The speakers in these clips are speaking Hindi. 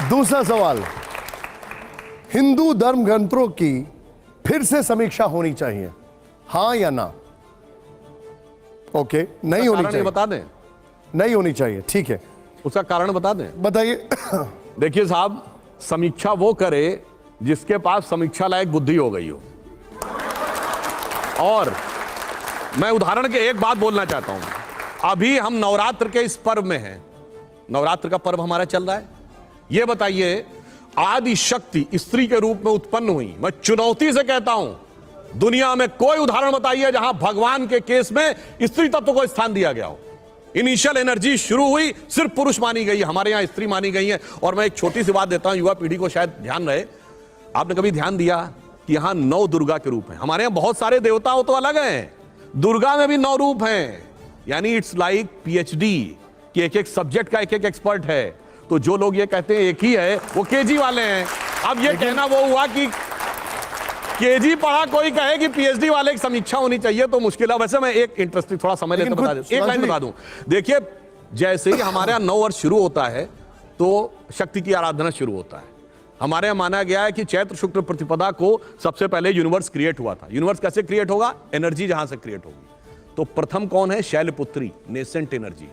दूसरा सवाल, हिंदू धर्म ग्रंथों की फिर से समीक्षा होनी चाहिए, हाँ या ना? ओके, नहीं होनी चाहिए। बता दें। नहीं होनी चाहिए, ठीक है, उसका कारण बता दें। बताइए। देखिए साहब, समीक्षा वो करे जिसके पास समीक्षा लायक बुद्धि हो गई हो। और मैं उदाहरण के एक बात बोलना चाहता हूं। अभी हम नवरात्र के इस पर्व में हैं, नवरात्र का पर्व हमारा चल रहा है। यह बताइए, आदि शक्ति स्त्री के रूप में उत्पन्न हुई। मैं चुनौती से कहता हूं, दुनिया में कोई उदाहरण बताइए जहां भगवान के केस में स्त्री तत्व को स्थान दिया गया हो। इनिशियल एनर्जी शुरू हुई, सिर्फ पुरुष मानी गई, हमारे यहां स्त्री मानी गई है। और मैं एक छोटी सी बात देता हूं, युवा पीढ़ी को शायद ध्यान रहे। आपने कभी ध्यान दिया कि यहां 9 दुर्गा के रूप हैं? हमारे यहां बहुत सारे देवता हो तो अलग हैं, दुर्गा में भी 9 रूप हैं। यानी इट्स लाइक पीएचडी कि एक एक सब्जेक्ट का एक एक एक्सपर्ट है। तो जो लोग ये कहते हैं एक ही है, वो केजी वाले हैं। अब ये कहना वो हुआ कि केजी पढ़ा कोई कहे कि पीएचडी वाले की समीक्षा होनी चाहिए तो मुश्किल है। वैसे मैं एक इंटरेस्टिंग थोड़ा समय लेकर बता दूं, एक लाइन बता दूं। देखिए, जैसे ही हमारे यहां 9 वर्ष शुरू होता है तो शक्ति की आराधना शुरू होता है। हमारे यहां माना गया है कि चैत्र शुक्ल प्रतिपदा को सबसे पहले यूनिवर्स क्रिएट हुआ था। यूनिवर्स कैसे क्रिएट होगा? एनर्जी जहां से क्रिएट होगी। तो प्रथम कौन है? Shailaputri, nascent energy.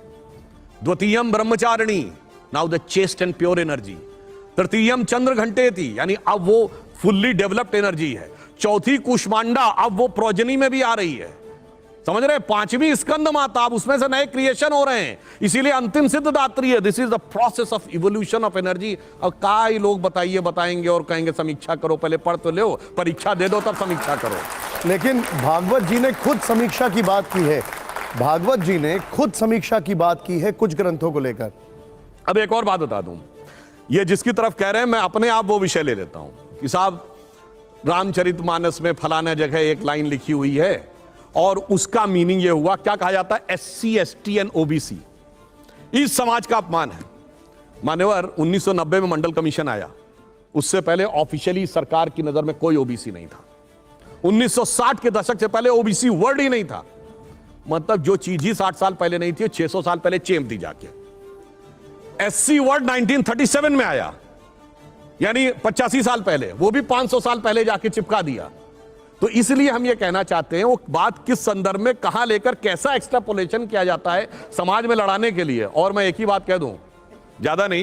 द्वितीयम Brahmacharini, now the chaste and pure energy. तृतीयम चंद्र घंटेति, यानी अब वो फुल्ली डेवलप्ड एनर्जी है। चौथी कुष्मांडा, अब वो प्रोजनी में भी आ रही है, समझ रहे हैं? 5वीं स्कंद माता, अब उसमें से नए क्रिएशन हो रहे हैं, इसीलिए अंतिम सिद्धदात्री है। This is the process of evolution of energy. अब कई लोग बताएंगे और कहेंगे समीक्षा करो, पहले पढ़ तो लो, परीक्षा दे दो तब समीक्षा करो। लेकिन भागवत जी ने खुद समीक्षा की बात की है, भागवत जी ने खुद समीक्षा की बात की है कुछ ग्रंथों को लेकर। अब एक और बात बता दूं, ये जिसकी तरफ कह रहे हैं मैं अपने आप वो विषय ले लेता हूं कि साहब रामचरितमानस में फलाना जगह एक लाइन लिखी हुई है और उसका मीनिंग ये हुआ, क्या कहा जाता है? SC ST एंड OBC इस समाज का अपमान है। मान्यवर, 1990 में मंडल कमीशन आया, उससे पहले ऑफिशियली सरकार की नजर में कोई OBC नहीं था। 1960 के दशक से पहले OBC वर्ड ही नहीं था। मतलब जो चीज ही 60 साल पहले नहीं थी, 600 साल पहले चेम दी जाके। SC वर्ड 1937 में आया, यानी 85 साल पहले, वो भी 500 साल पहले जाके चिपका दिया। तो इसलिए हम ये कहना चाहते हैं, वो बात किस संदर्भ में कहां लेकर कैसा एक्सट्रापोलेशन किया जाता है समाज में लड़ाने के लिए। और मैं एक ही बात कह दूं, ज्यादा नहीं।